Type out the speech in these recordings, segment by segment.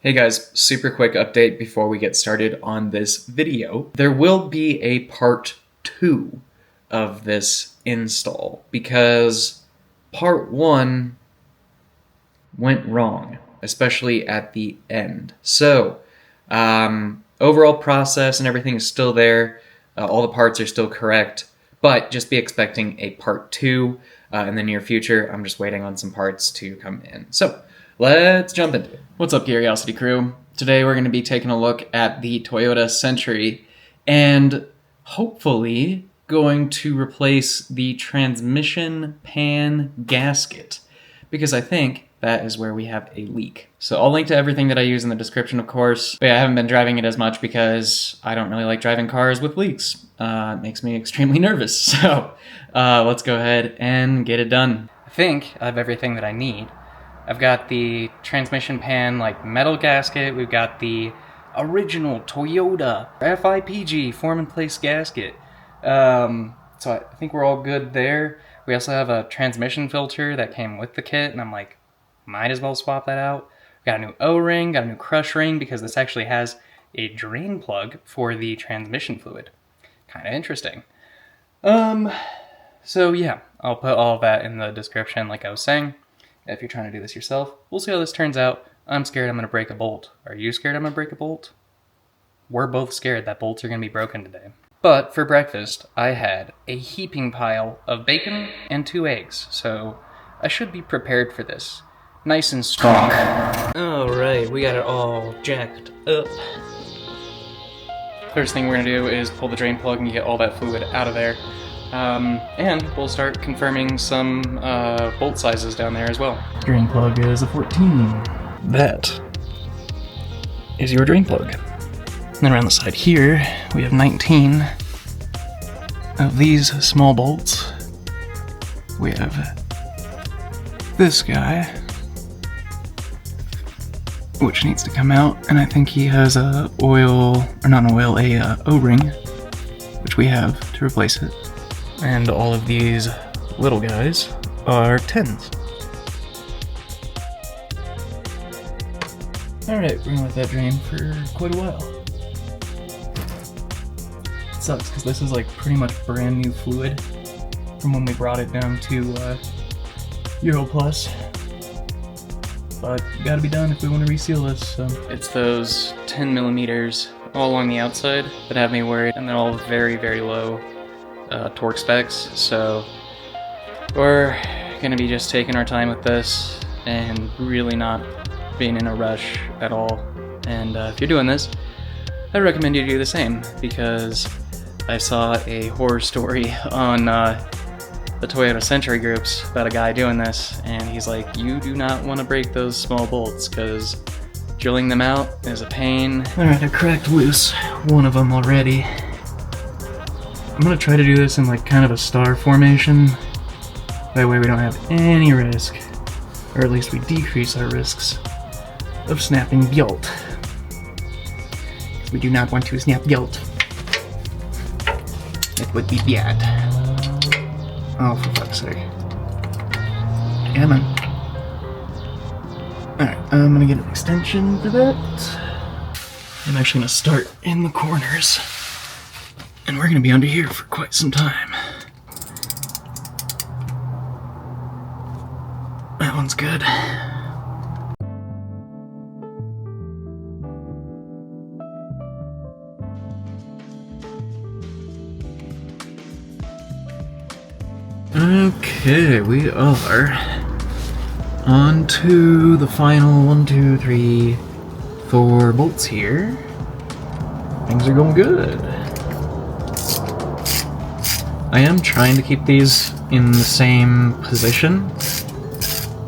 Hey guys, super quick update before we get started on this video. There will be a part 2 of this install because part 1 went wrong, especially at the end. So, overall process and everything is still there. All the parts are still correct, but just be expecting a part 2 in the near future. I'm just waiting on some parts to come in. So, let's jump into it. What's up, Curiosity Crew? Today we're going to be taking a look at the Toyota Century and hopefully going to replace the transmission pan gasket because I think that is where we have a leak. So I'll link to everything that I use in the description, of course. But yeah, I haven't been driving it as much because I don't really like driving cars with leaks. It makes me extremely nervous. So let's go ahead and get it done. I think I have everything that I need. I've got the transmission pan, like metal gasket. We've got the original Toyota FIPG form in place gasket. So I think we're all good there. We also have a transmission filter that came with the kit, and I'm like, might as well swap that out. Got a new O-ring, got a new crush ring, because this actually has a drain plug for the transmission fluid. Kind of interesting. So yeah, I'll put all of that in the description like I was saying. If you're trying to do this yourself, we'll see how this turns out. I'm scared I'm going to break a bolt. Are you scared I'm going to break a bolt? We're both scared that bolts are going to be broken today. But for breakfast, I had a heaping pile of bacon and 2 eggs, so I should be prepared for this. Nice and strong. Alright, we got it all jacked up. First thing we're going to do is pull the drain plug and get all that fluid out of there. And we'll start confirming some bolt sizes down there as well. Drain plug is a 14. That is your drain plug. And then around the side here, we have 19 of these small bolts. We have this guy, which needs to come out, and I think he has a O-ring, which we have to replace it. And all of these little guys are 10s. Alright, we're gonna let that drain for quite a while. It sucks because this is like pretty much brand new fluid from when we brought it down to Euro Plus. But gotta be done if we want to reseal this. So. It's those 10 millimeters all along the outside that have me worried, and they're all very, very low torque specs, so we're gonna be just taking our time with this and really not being in a rush at all. And if you're doing this, I recommend you do the same, because I saw a horror story on the Toyota Century groups about a guy doing this, and he's like, you do not want to break those small bolts because drilling them out is a pain. Alright, I cracked loose one of them already. I'm gonna try to do this in like kind of a star formation. That way we don't have any risk, or at least we decrease our risks of snapping the bolt. We do not want to snap the bolt. It would be bad. Oh, for fuck's sake. Come on. Alright, I'm gonna get an extension for that. I'm actually gonna start in the corners. And we're gonna be under here for quite some time. That one's good. Okay, we are on to the final 1, 2, 3, 4 bolts here. Things are going good. I am trying to keep these in the same position,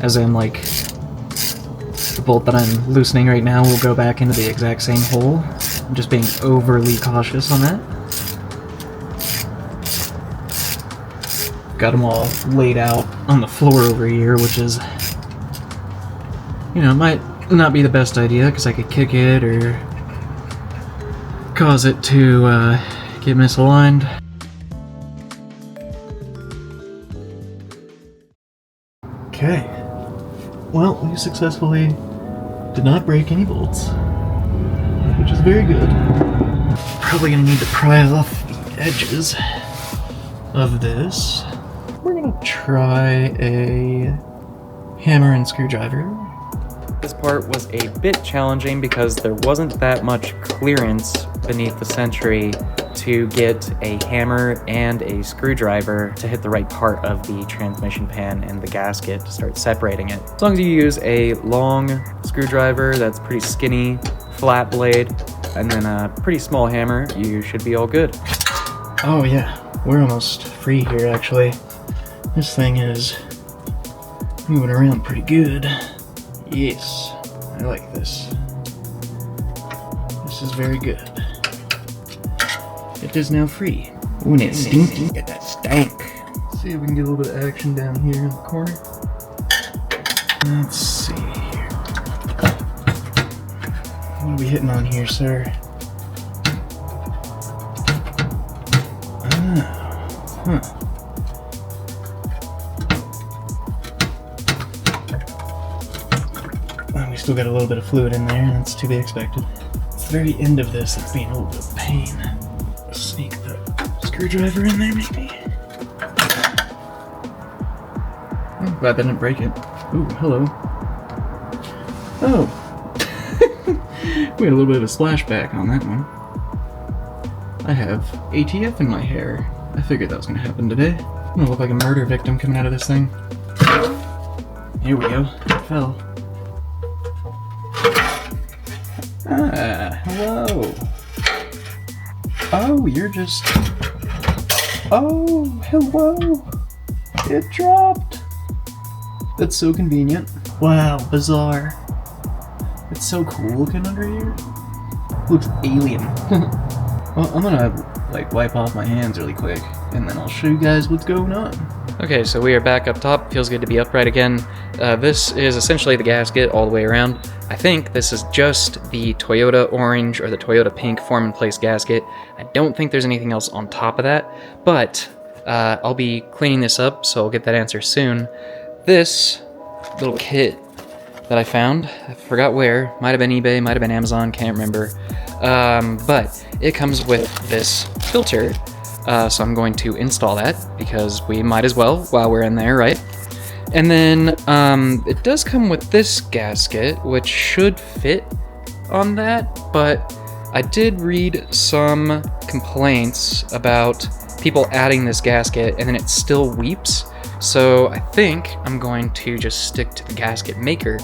as in like the bolt that I'm loosening right now will go back into the exact same hole. I'm just being overly cautious on that. Got them all laid out on the floor over here, which is, you know, might not be the best idea because I could kick it or cause it to get misaligned. Okay, well, we successfully Did not break any bolts, which is very good. Probably gonna need to pry off the edges of this. We're gonna try a hammer and screwdriver. This part was a bit challenging because there wasn't that much clearance beneath the Sentry to get a hammer and a screwdriver to hit the right part of the transmission pan and the gasket to start separating it. As long as you use a long screwdriver that's pretty skinny, flat blade, and then a pretty small hammer, you should be all good. Oh yeah, we're almost free here actually. This thing is moving around pretty good. Yes, I like this. This is very good. It is now free. Ooh, and it's stinky. Get that stank. Let's see if we can get a little bit of action down here in the corner. Let's see here. What are we hitting on here, sir? Huh. Well, we still got a little bit of fluid in there, and that's to be expected. It's the very end of this that's being a little bit of pain. Sneak the screwdriver in there, maybe? Oh, glad that didn't break it. Ooh, hello. Oh! We had a little bit of a splashback on that one. I have ATF in my hair. I figured that was gonna happen today. I'm gonna look like a murder victim coming out of this thing. Here we go. It fell. Ah, hello. Oh, you're just... Oh, hello. It dropped. That's so convenient. Wow, bizarre. It's so cool looking under here. Looks alien. Well, I'm gonna wipe off my hands really quick, and then I'll show you guys what's going on. Okay, so we are back up top. Feels good to be upright again. This is essentially the gasket all the way around. I think this is just the Toyota orange or the Toyota pink form in place gasket. I don't think there's anything else on top of that, but I'll be cleaning this up, so I'll get that answer soon. This little kit that I found, I forgot where, might have been eBay, might have been Amazon, can't remember, but it comes with this filter, so I'm going to install that because we might as well while we're in there, right? And then it does come with this gasket, which should fit on that, but I did read some complaints about people adding this gasket and then it still weeps. So I think I'm going to just stick to the gasket maker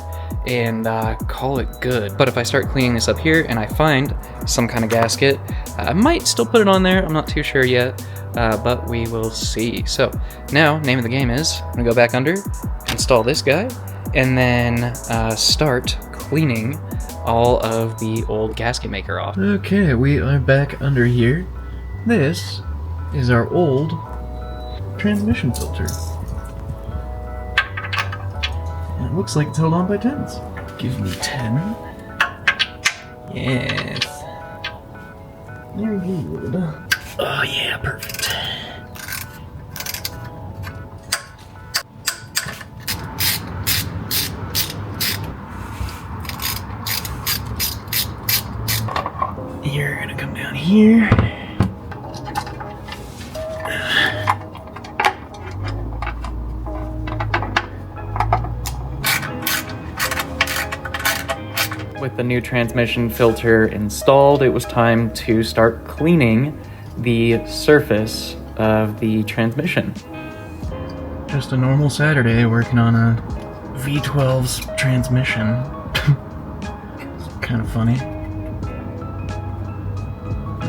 and call it good. But if I start cleaning this up here and I find some kind of gasket, I might still put it on there. I'm not too sure yet, but we will see. So now, name of the game is, I'm gonna go back under, install this guy, and then start cleaning all of the old gasket maker off. Okay, we are back under here. This is our old transmission filter. And it looks like it's held on by 10s. Give me 10. Yes. Very good. Oh yeah, perfect. You're gonna come down here. With the new transmission filter installed, it was time to start cleaning the surface of the transmission. Just a normal Saturday working on a V12's transmission. Kind of funny.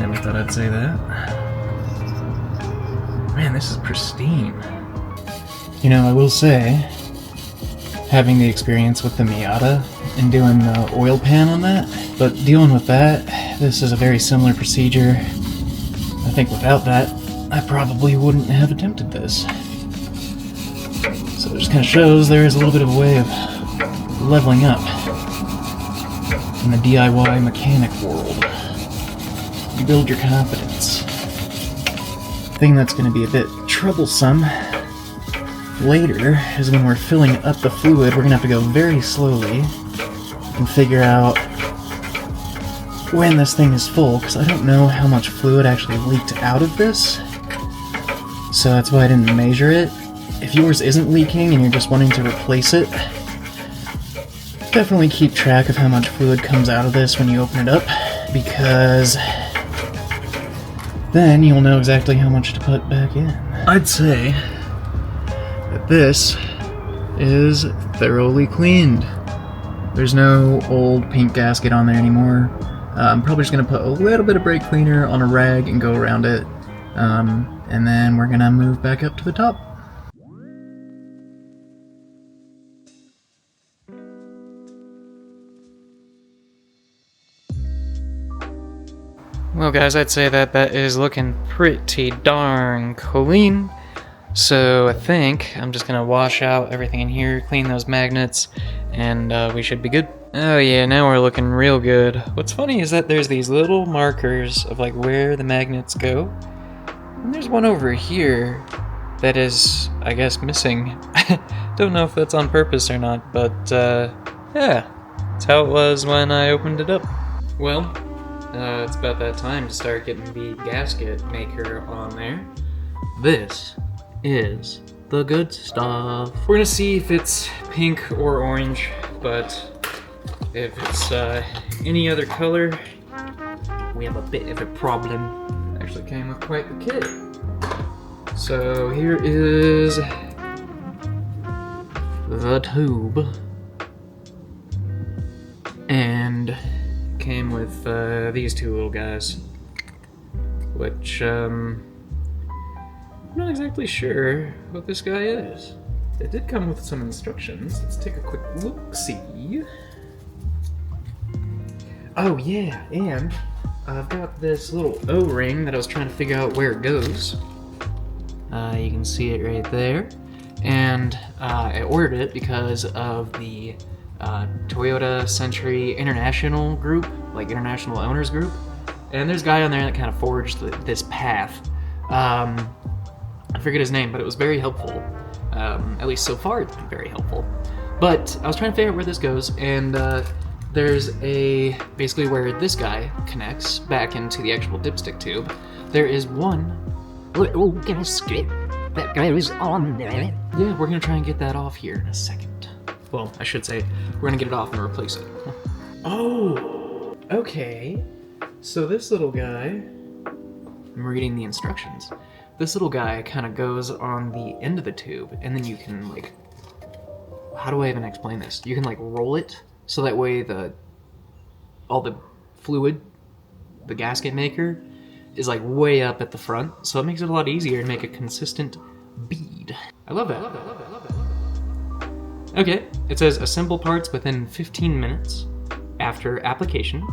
Never thought I'd say that. Man, this is pristine. You know, I will say, having the experience with the Miata and doing the oil pan on that, but dealing with that, this is a very similar procedure. I think without that, I probably wouldn't have attempted this. So it just kind of shows there is a little bit of a way of leveling up in the DIY mechanic world. You build your confidence. The thing that's going to be a bit troublesome later is when we're filling up the fluid, we're going to have to go very slowly can figure out when this thing is full, because I don't know how much fluid actually leaked out of this. So that's why I didn't measure it. If yours isn't leaking and you're just wanting to replace it, definitely keep track of how much fluid comes out of this when you open it up, because then you'll know exactly how much to put back in. I'd say that this is thoroughly cleaned. There's no old pink gasket on there anymore. I'm probably just going to put a little bit of brake cleaner on a rag and go around it, and then we're going to move back up to the top. Well guys, I'd say that is looking pretty darn clean. So I think I'm just gonna wash out everything in here, clean those magnets, and we should be good. Oh yeah, now we're looking real good. What's funny is that there's these little markers of like where the magnets go. And there's one over here that is, I guess, missing. Don't know if that's on purpose or not, but yeah, that's how it was when I opened it up. Well, it's about that time to start getting the gasket maker on there. This is the good stuff. We're gonna see if it's pink or orange, but if it's any other color, we have a bit of a problem. It actually came with quite the kit. So here is the tube, and came with these two little guys, which I'm not exactly sure what this guy is. It did come with some instructions. Let's take a quick look-see. Oh yeah, and I've got this little O-ring that I was trying to figure out where it goes. You can see it right there. And I ordered it because of the Toyota Century International group, like International Owners Group. And there's a guy on there that kind of forged this path. I forget his name, but it was very helpful. At least so far, it's been very helpful. But I was trying to figure out where this goes, and there's basically where this guy connects back into the actual dipstick tube. There is one little gasket that goes on there. Yeah, we're gonna try and get that off here in a second. Well, I should say, we're gonna get it off and replace it. Oh, okay. So this little guy, I'm reading the instructions. This little guy kind of goes on the end of the tube, and then you can like, how do I even explain this? You can like roll it, so that way all the fluid, the gasket maker, is like way up at the front, so it makes it a lot easier to make a consistent bead. I love that. Okay, it says assemble parts within 15 minutes after application.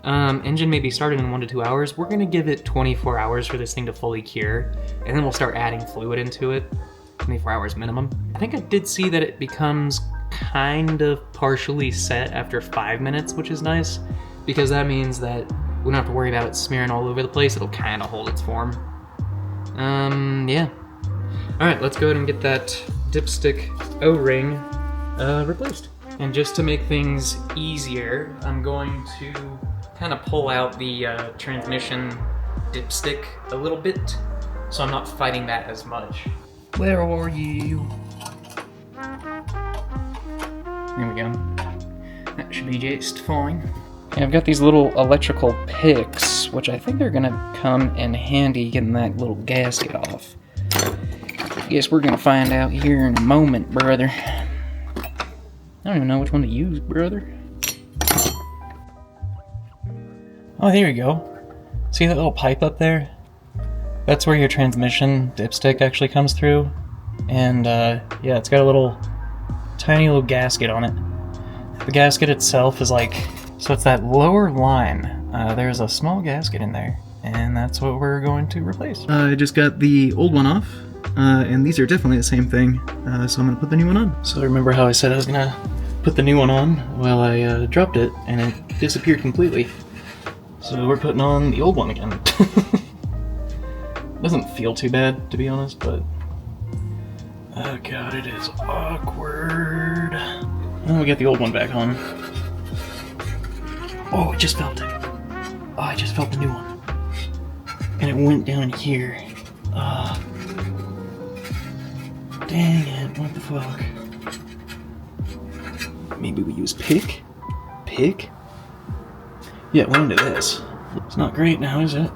Engine may be started in 1 to 2 hours. We're gonna give it 24 hours for this thing to fully cure, and then we'll start adding fluid into it. 24 hours minimum. I think I did see that it becomes kind of partially set after 5 minutes, which is nice, because that means that we don't have to worry about it smearing all over the place. It'll kind of hold its form. Yeah. Alright, let's go ahead and get that dipstick O-ring replaced. And just to make things easier, I'm going to kind of pull out the transmission dipstick a little bit, so I'm not fighting that as much. Where are you? There we go. That should be just fine. Yeah, I've got these little electrical picks, which I think are gonna come in handy getting that little gasket off. Guess we're gonna find out here in a moment, brother. I don't even know which one to use, brother. Oh, there you go. See that little pipe up there? That's where your transmission dipstick actually comes through. And yeah, it's got a little tiny little gasket on it. The gasket itself is like, so it's that lower line. There's a small gasket in there, and that's what we're going to replace. I just got the old one off, and these are definitely the same thing, so I'm gonna put the new one on. So remember how I said I was gonna put the new one on? Well, I dropped it, and it disappeared completely. So we're putting on the old one again. Doesn't feel too bad, to be honest, but oh god, it is awkward. Oh, we got the old one back on. Oh, I just felt it. Oh, I just felt the new one. And it went down here. Dang it, what the fuck? Maybe we use pick? Pick? Yeah, we're into this. It's not great now, is it?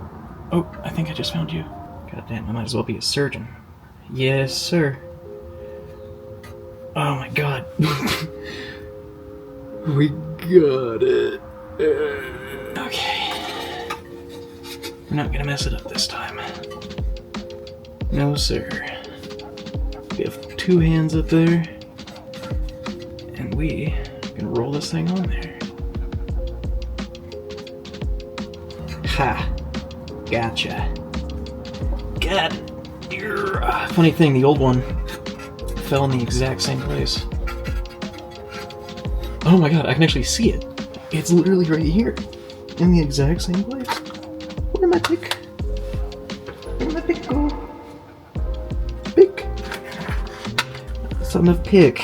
Oh, I think I just found you. God damn, I might as well be a surgeon. Yes, sir. Oh my god. We got it. Okay. We're not gonna mess it up this time. No, sir. We have 2 hands up there. And we can roll this thing on there. Ha! Gotcha. Got it. Funny thing, the old one fell in the exact same place. Oh my god, I can actually see it. It's literally right here. In the exact same place. Where did my pick? Where did my pick go? Pick. Son of pick.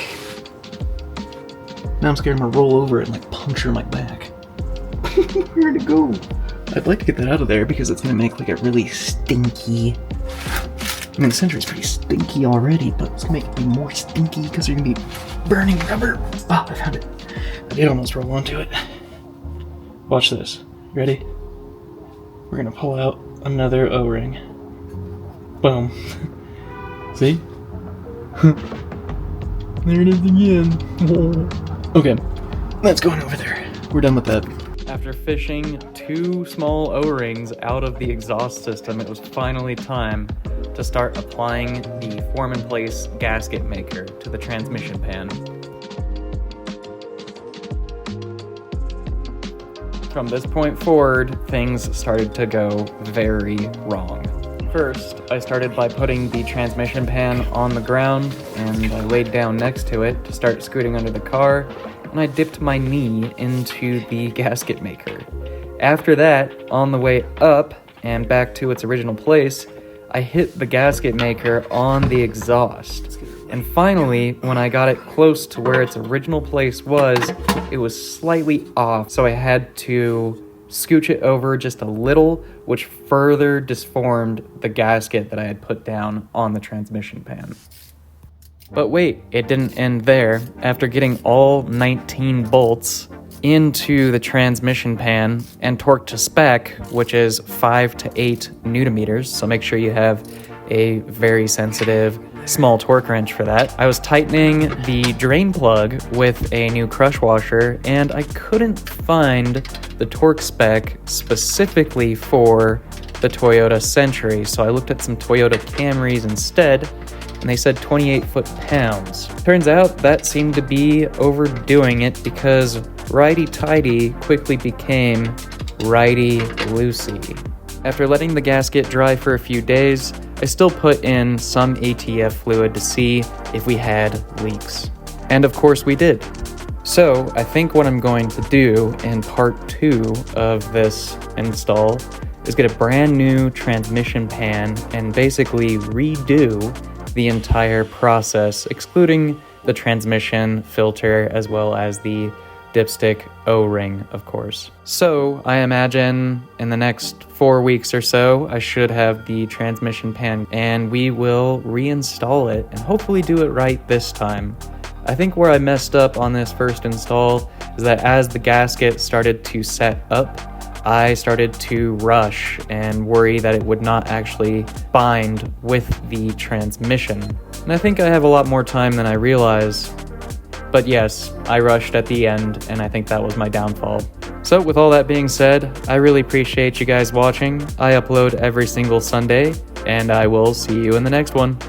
Now I'm scared I'm gonna roll over it and like puncture my back. Where'd it go? I'd like to get that out of there because it's gonna make like a really stinky. I mean, the Sentry's pretty stinky already, but it's gonna make it be more stinky because you're gonna be burning rubber. Oh, I found it. I did almost roll onto it. Watch this. Ready? We're gonna pull out another O-ring. Boom. See? There it is again. Okay, that's going over there. We're done with that. After fishing 2 small O-rings out of the exhaust system, it was finally time to start applying the form-in-place gasket maker to the transmission pan. From this point forward, things started to go very wrong. First, I started by putting the transmission pan on the ground, and I laid down next to it to start scooting under the car, and I dipped my knee into the gasket maker. After that, on the way up and back to its original place, I hit the gasket maker on the exhaust. And finally, when I got it close to where its original place was, it was slightly off, so I had to scooch it over just a little, which further disformed the gasket that I had put down on the transmission pan. But wait, it didn't end there. After getting all 19 bolts into the transmission pan and torqued to spec, which is 5 to 8 newton meters, so make sure you have a very sensitive small torque wrench for that. I was tightening the drain plug with a new crush washer, and I couldn't find the torque spec specifically for the Toyota Century, so I looked at some Toyota Camrys instead, and they said 28 foot-pounds. Turns out that seemed to be overdoing it because righty-tighty quickly became righty-loosey. After letting the gasket dry for a few days, I still put in some ATF fluid to see if we had leaks. And of course we did. So I think what I'm going to do in part 2 of this install is get a brand new transmission pan and basically redo the entire process, excluding the transmission filter as well as the dipstick O-ring, of course. So I imagine in the next 4 weeks or so, I should have the transmission pan and we will reinstall it and hopefully do it right this time. I think where I messed up on this first install is that as the gasket started to set up, I started to rush and worry that it would not actually bind with the transmission. And I think I have a lot more time than I realize. But yes, I rushed at the end, and I think that was my downfall. So with all that being said, I really appreciate you guys watching. I upload every single Sunday, and I will see you in the next one.